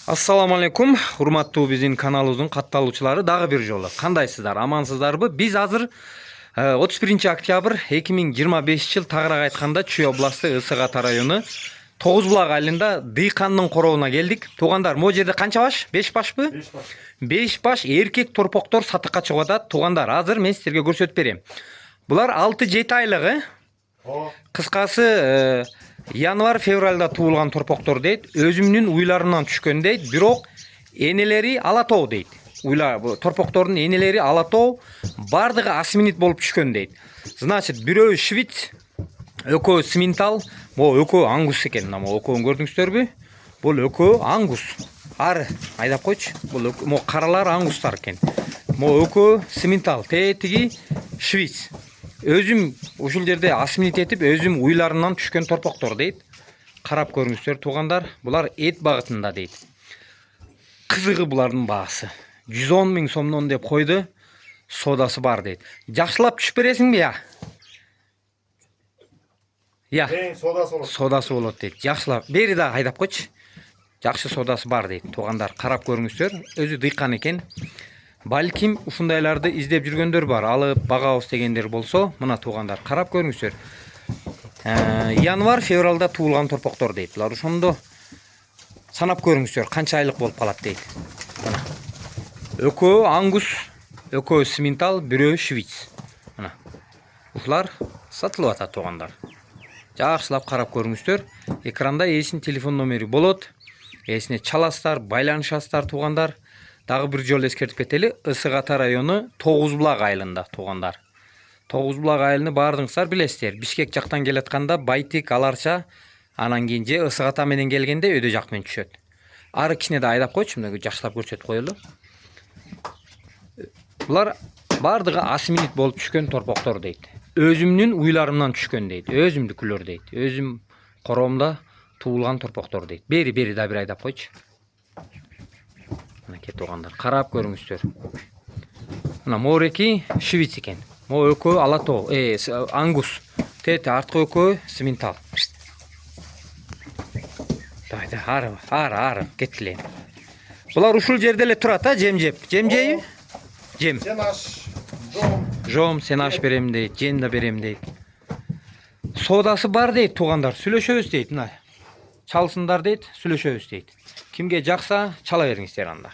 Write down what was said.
Assalamu alaikum, урматтуу биздин каналыбыздын катталуучулары дагы бир жолу. Кандайсыздар, амансыздарбы? Биз азыр 31 октябрь 2025 жыл тагыраак айтканда Чүй областы Ысык Ата району Тогуз булак айылында дыйкандын корообуна келдик. Туугандар, могу жерде канча баш? 5 башпы? 5 баш. 5 баш эркек торпоктор сатыкка чыгып атат. Туугандар, азыр мен силерге көрсөтүп берем. Булар 6-7 айлык, кыскасы январь-февралда туулган торпоктор дейт. Өзүмдүн уйларымдан түшкөн дейт. Бирок энелери алатоо дейт. Уйлар торпоктордун энелери алатоо, бардыгы асминит болуп түшкөн дейт. Значит, бирөө швиц, экөө сминтал, могу экөө ангус экен. Мына экөөнү көрдүңүздөрбү? Бул экөө ангус. Ары айдап койчу. Бул могу каралар ангустар экен. Могу экөө сминтал, тетиги швиц. Өзүм ушул жерде асминит этип, өзүм уйларымдан түшкөн торпоктор дейт. Карап көрүңүздөр туугандар, булар эт багытында дейт. Кызыгы булардын баасы 110 000 сомдон деп койду. Содасы бар дейт. Жакшылап түшүп бересиңби я? Я. Содасы болот. Содасы болот дейт. Жакшылап. Бери да айдап койчу. Жакшы содасы бар дейт. Туугандар, карап көрүңүздөр. Өзү дыйкан экен. Балким ушундайларды издеп жүргөндөр бар. Алып багабыз дегендер болсо, мына туугандар, карап көрүңүздөр. Январь-февралда туулган торпоктор дейт. Булар ошондо санап көрүңүздөр, канча айлык болуп калат дейт. Мына. Экөө ангус, экөө сминтал, бирөө швиц. Мына. Ушулар сатылып атат туугандар. Жакшылап карап көрүңүздөр. Экранда эсин телефон номери болот. Эсине чаласыздар, байланышасыздар туугандар. Дагы бир жолу эскертип кетели, Ысык Ата району Тогуз булак айылында туугандар. Тогуз булак айылын баардыгыңыздар билесиздер. Бишкек жактан келатканда Байтик, Аларча, анан кийин же Ысык Ата менен келгенде өйдө жак менен түшөт. Ары кичине да айдап койчу, мына жакшылап көрсөтүп коелу. Булар баардыгы асминит болуп түшкөн торпоктор дейт. Өзүмдүн уйларымдан түшкөн дейт. Өзүмдүкүлөр дейт. Өзүм короомдо туулган торпоктор дейт. Бери да бир айдап койчу. Мына туугандар, карап көрүңүздөр. Мына мореки швиц экен. Могу экөө алатоо, ангус. Тети арткы экөө сминтал. Дайда, ары, кеттиле. Булар ушул жерде эле турат, жем-жеп. Жем жейби? Жем. Сен аш, Жом, сен аш берем дейт, жем да берем дейт. Содасы бар дейт туугандар, сүйлөшөбүз дейт. Мына чалсындар дейт, сүйлөшөбүз дейт. Кимге жакса чала бериңиздер анда.